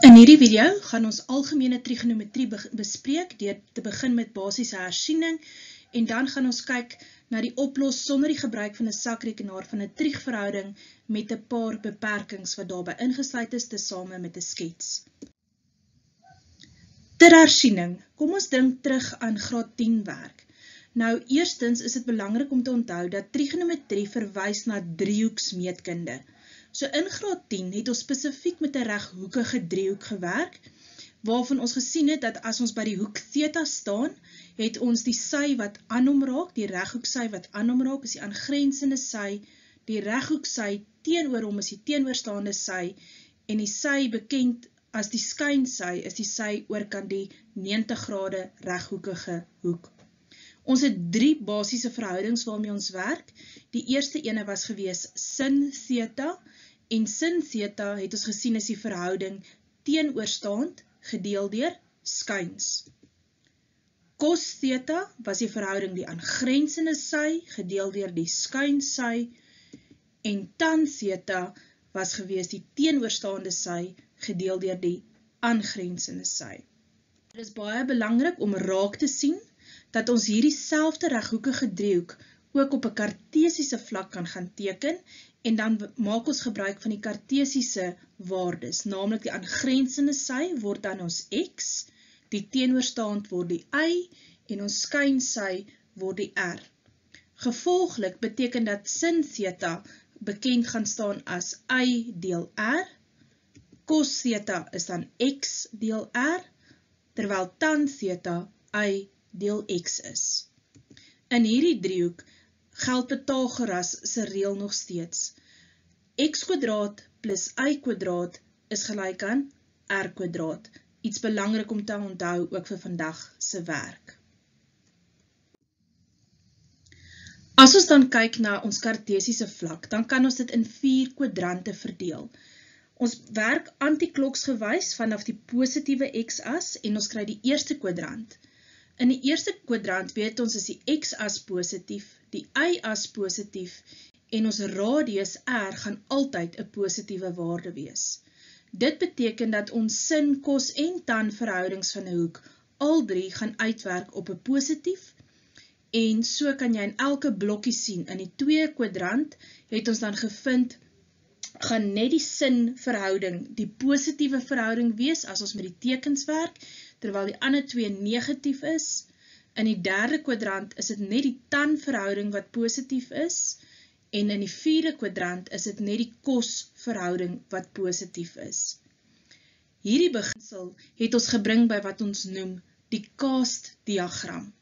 In hierdie video gaan ons algemene trigonometrie bespreek deur te begin met basiese hersiening en dan gaan ons kyk na die oplos sonder die gebruik van 'n sakrekenaar van 'n triegverhouding met 'n paar beperkings wat daarbey ingesluit is tesame met 'n skets. Ter hersiening, kom ons dink terug aan graad 10 werk. Nou, eerstens is dit belangrik om te onthou dat trigonometrie verwys na driehoeksmeetkunde. So in graad 10 het ons spesifiek met 'n reghoekige driehoek gewerk, waarvan ons gesien het dat as ons by die hoek theta staan, het ons die sy wat aan hom raak, die reghoeksy wat aan hom raak, is die aangrensende sy, die reghoeksy teenoor hom is die teenoorstaande sy, en die sy bekend as die skynsy is die sy oorkant die 90 grade reghoekige hoek. Ons het 3 basiese verhoudings waarmee ons werk. Die eerste ene was gewees sin theta, en sin theta het ons gesien is die verhouding teenoorstaand gedeel deur skuins. Cos theta was die verhouding die aangrensende sy gedeel deur die skuinsy, en tan theta was gewees die teenoorstaande sy gedeel deur die aangrensende sy. Dit is baie belangrik om raak te sien dat ons hierdie selfde reghoekige driehoek ook op 'n kartesiese vlak kan gaan teken, en dan maak ons gebruik van die kartesiese waardes, naamlik die aangrensende sy word dan ons x, die teenoorstaand word die y, en ons skynsy word die r. Gevolglik beteken dat sin theta bekend gaan staan as y deel r, cos theta is dan x deel r, terwyl tan theta y deel x is. In hierdie driehoek geld Pythagoras se reël nog steeds. X kwadraat plus y kwadraat is gelyk aan r kwadraat. Iets belangrik om te onthou ook vir vandag se werk. As ons dan kyk na ons kartesiese vlak, dan kan ons dit in 4 kwadrante verdeel. Ons werk antikloksgewys vanaf die positiewe x-as en ons kry die eerste kwadrant. In die eerste kwadrant weet ons is die x-as positief, die y-as positief en ons radius r gaan altyd 'n positiewe waarde wees. Dit beteken dat ons sin, cos en tan verhoudings van 'n hoek al 3 gaan uitwerk op 'n positief, en so kan jy in elke blokkie sien. In die tweede kwadrant het ons dan gevind gaan net die sin verhouding die positiewe verhouding wees as ons met die tekens werk, terwyl die ander 2 negatief is. In die derde kwadrant is dit net die tan verhouding wat positief is, en in die vierde kwadrant is dit net die cos verhouding wat positief is. Hierdie beginsel het ons gebring by wat ons noem die cast diagram.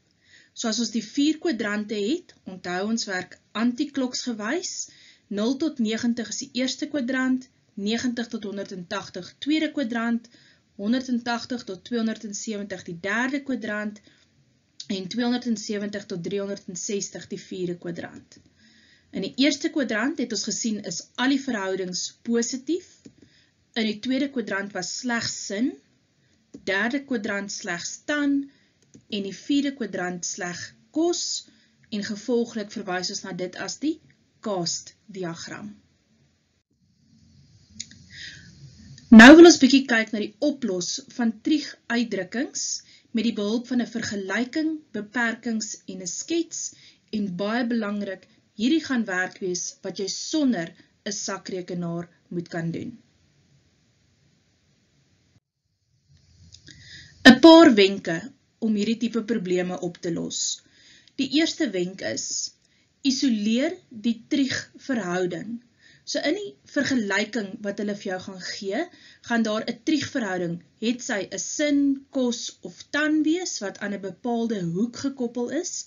So as ons die 4 kwadrante het, onthou ons werk antikloksgewys, 0 tot 90 is die eerste kwadrant, 90 tot 180 tweede kwadrant, 180 tot 270 die derde kwadrant, en 270 tot 360 die vierde kwadrant. In die eerste kwadrant het ons gesien is al die verhoudings positief, in die tweede kwadrant was slegs sin, derde kwadrant slegs tan, en die vierde kwadrant slegs cos, en gevolglik verwys ons na dit as die cast diagram. Nou wil ons bietjie kyk na die oplos van trieguitdrukkings met die behulp van 'n vergelyking, beperkings en 'n skets, en baie belangrik, hierdie gaan werk wees wat jy sonder 'n sakrekenaar moet kan doen. 'n Paar wenke om hierdie tipe probleme op te los. Die eerste wenk is, isoleer die triegverhouding. So in die vergelyking wat hulle vir jou gaan gee, gaan daar 'n triegverhouding, het sy 'n sin, cos of tan wees, wat aan 'n bepaalde hoek gekoppel is,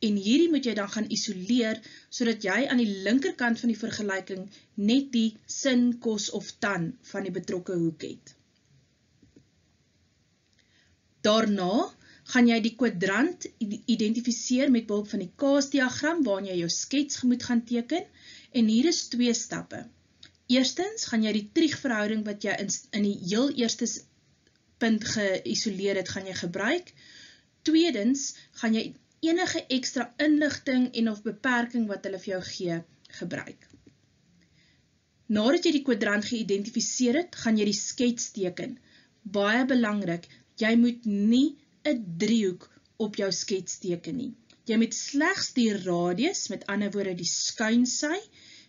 en hierdie moet jy dan gaan isoleer, sodat jy aan die linkerkant van die vergelyking net die sin, cos of tan van die betrokke hoek het. Daarna gaan jy die kwadrant identifiseer met behulp van die cast-diagram, waarin jy jou skets moet gaan teken, en hier is 2 stappe. Eerstens gaan jy die triegverhouding wat jy in die heel eerste punt geïsoleer het, gaan jy gebruik. Tweedens gaan jy enige ekstra inligting en of beperking wat hulle vir jou gee, gebruik. Nadat jy die kwadrant geïdentifiseer het, gaan jy die skets teken. Baie belangrik, jy moet nie 'n driehoek op jou skets teken nie. Jy moet slegs die radius, met ander woorde die skuinsy,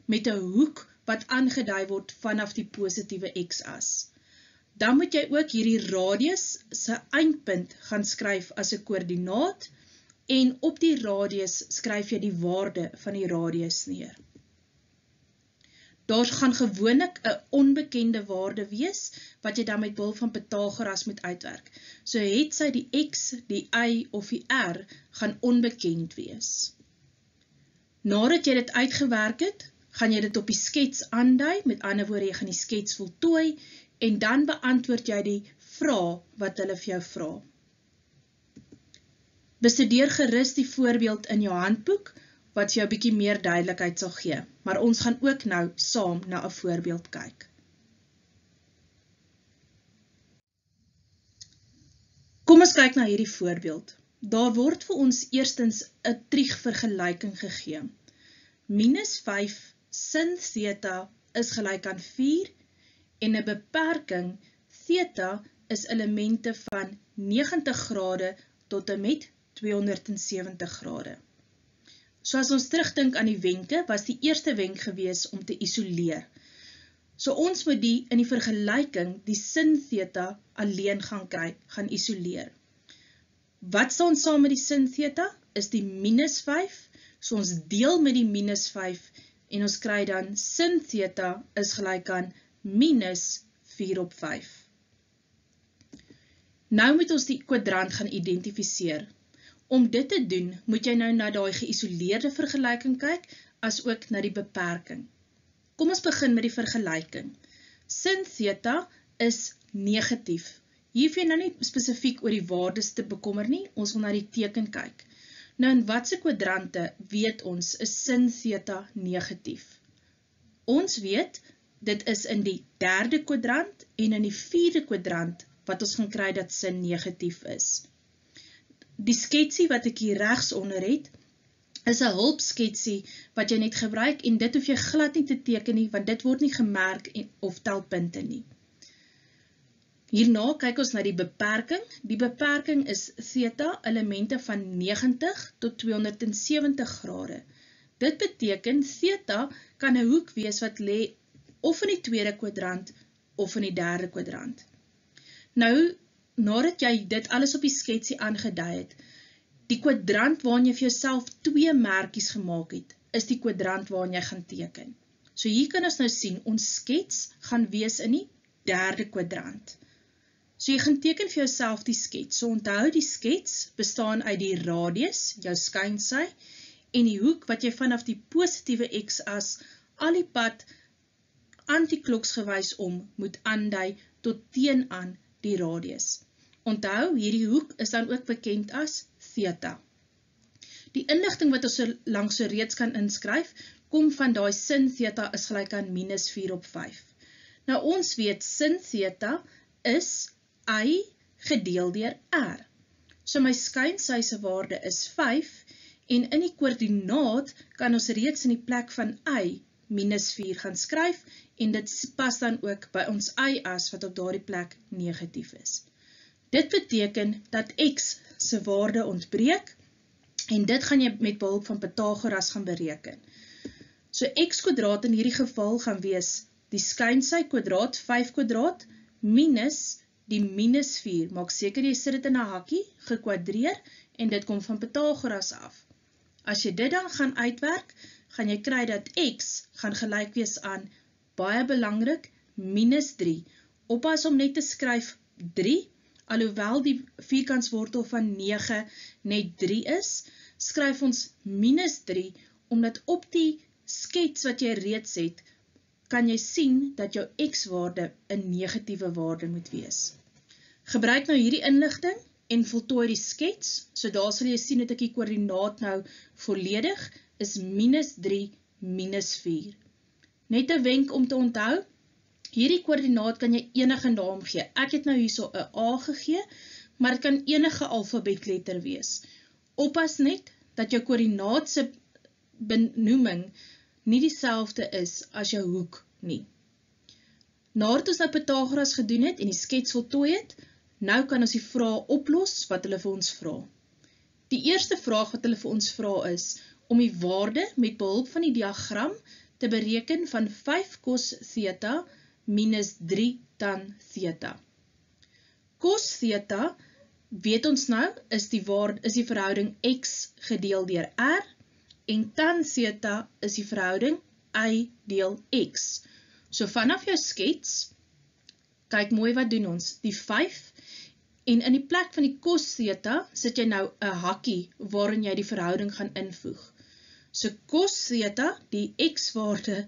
met 'n hoek wat aangedui word vanaf die positiewe x-as. Dan moet jy ook hierdie radius se eindpunt gaan skryf as 'n koördinaat en op die radius skryf jy die waarde van die radius neer. Daar gaan gewoonlik 'n onbekende waarde wees wat jy dan met behulp van Pythagoras moet uitwerk. So het sy die x, die y of die r gaan onbekend wees. Nadat jy dit uitgewerk het, gaan jy dit op die skets aandui, met ander woorde jy gaan die skets voltooi en dan beantwoord jy die vraag wat hulle vir jou vra. Bestudeer gerus die voorbeeld in jou handboek wat vir jou 'n bietjie meer duidelikheid sal gee, maar ons gaan ook nou saam na 'n voorbeeld kyk. Kom ons kyk na hierdie voorbeeld. Daar word vir ons eerstens 'n triegvergelyking gegee. -5 sin theta is gelyk aan 4 en 'n beperking theta is elemente van 90 grade tot en met 270 grade. So as ons terugdink aan die wenke, was die eerste wenk gewees om te isoleer. So ons moet in die vergelyking die sin theta alleen gaan isoleer. Wat staan saam met die sin theta? Is die -5, so ons deel met die -5 en ons kry dan sin theta is gelyk aan -4/5. Nou moet ons die kwadrant gaan identifiseer. Om dit te doen, moet jy nou na daai geïsoleerde vergelyking kyk, as ook na die beperking. Kom ons begin met die vergelyking. Sin theta is negatief. Hier hoef jy nou nie spesifiek oor die waardes te bekommer nie, ons wil na die teken kyk. Nou in watse kwadrante weet ons is sin theta negatief? Ons weet, dit is in die derde kwadrant en in die vierde kwadrant wat ons gaan kry dat sin negatief is. Die sketsie wat ek hier regs onder het, is 'n hulpsketsie wat jy net gebruik en dit hoef jy glad nie te teken nie, want dit word nie gemerk of tel punte nie. Hierna kyk ons na die beperking. Die beperking is theta elemente van 90 tot 270 grade. Dit beteken theta kan 'n hoek wees wat lê of in die tweede kwadrant of in die derde kwadrant. Nou, nadat jy dit alles op die sketsie aangedui het, die kwadrant waarin jy vir jouself 2 merkies gemaak het, is die kwadrant waarin jy gaan teken. So hier kan ons nou sien, ons skets gaan wees in die derde kwadrant. So jy gaan teken vir jouself die skets. So onthou die skets bestaan uit die radius, jou skynsy, en die hoek wat jy vanaf die positiewe x-as al die pad antikloksgewys moet aandui tot teenoor die radius. Onthou, hierdie hoek is dan ook bekend as theta. Die inligting wat ons langs so reeds kan inskryf, kom van daai sin theta is gelyk aan -4/5. Nou ons weet sin theta is y gedeel deur r. So my skynsy se waarde is 5 en in die koördinaat kan ons reeds in die plek van y -4 gaan skryf en dit pas dan ook by ons y-as wat op daardie plek negatief is. Dit beteken dat x se waarde ontbreek en dit gaan jy met behulp van Pythagoras gaan bereken. So x kwadraat in hierdie geval gaan wees die skynsy kwadraat 5 kwadraat minus die -4. Maak seker jy sit dit in 'n hakkie, gekwadreer en dit kom van Pythagoras af. As jy dit dan gaan uitwerk, gaan jy kry dat x gaan gelyk wees aan, baie belangrik, -3. Oppas om net te skryf 3, alhoewel die vierkantswortel van 9 net 3 is, skryf ons -3, omdat op die skets wat jy reeds het, kan jy sien dat jou x-waarde 'n negatiewe waarde moet wees. Gebruik nou hierdie inligting en voltooi die skets, so daar sal jy sien dat ek die koördinaat nou volledig is -3, -4. Net 'n wenk om te onthou, hierdie koördinaat kan jy enige naam gee. Ek het nou hierso 'n A gegee, maar dit kan enige alfabetletter wees. Oppas net dat jou koördinaat se benoeming nie dieselfde is as jou hoek nie. Nadat ons nou Pythagoras gedoen het en die skets voltooi het, nou kan ons die vraag oplos wat hulle vir ons vra. Die eerste vraag wat hulle vir ons vra is, om die waarde met behulp van die diagram te bereken van 5 cos theta minus 3 tan theta. Cos theta, weet ons nou, is die verhouding x gedeel deur r, en tan theta is die verhouding y deel x. So vanaf jou skets, kyk mooi wat doen ons, die 5, en in die plek van die cos theta, sit jy nou 'n hakkie waarin jy die verhouding gaan invoeg. So cos theta, die x-waarde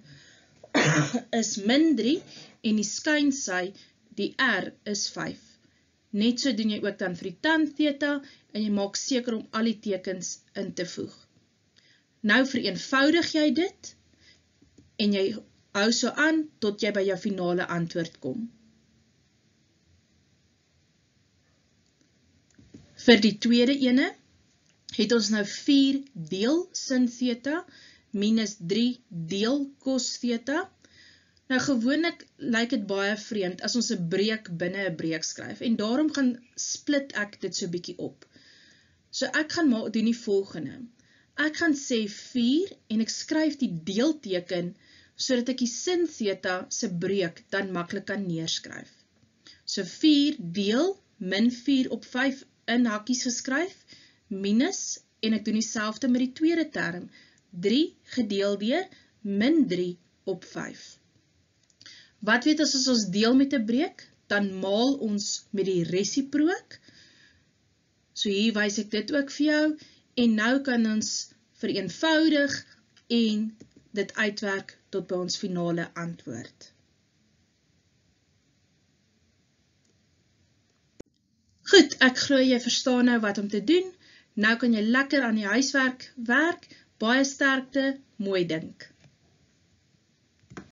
is min 3, en die skynsy, die r, is 5. Net so doen jy ook dan vir die tan theta, en jy maak seker om al die tekens in te voeg. Nou vereenvoudig jy dit, en jy hou so aan, tot jy by jou finale antwoord kom. Vir die tweede ene, het ons nou 4 deel sin theta, minus 3 deel cos theta. Nou gewoonlik lyk dit baie vreemd, as ons 'n breek binne 'n breek skryf, en daarom gaan split ek dit so bietjie op. So ek gaan doen die volgende. Ek gaan sê 4, en ek skryf die deelteken, sodat ek die sin theta se breek dan maklik kan neerskryf. So 4 deel, min 4 op 5 in hakkies geskryf, minus, en ek doen dieselfde met die tweede term, 3 gedeel deur, min 3 op 5. Wat weet as ons deel met 'n breek, dan maal ons met die resiprook. So hier wys ek dit ook vir jou, en nou kan ons vereenvoudig en dit uitwerk tot by ons finale antwoord. Goed, ek glo jy verstaan nou wat om te doen. Nou kan jy lekker aan die huiswerk werk. Baie sterkte, mooi dink.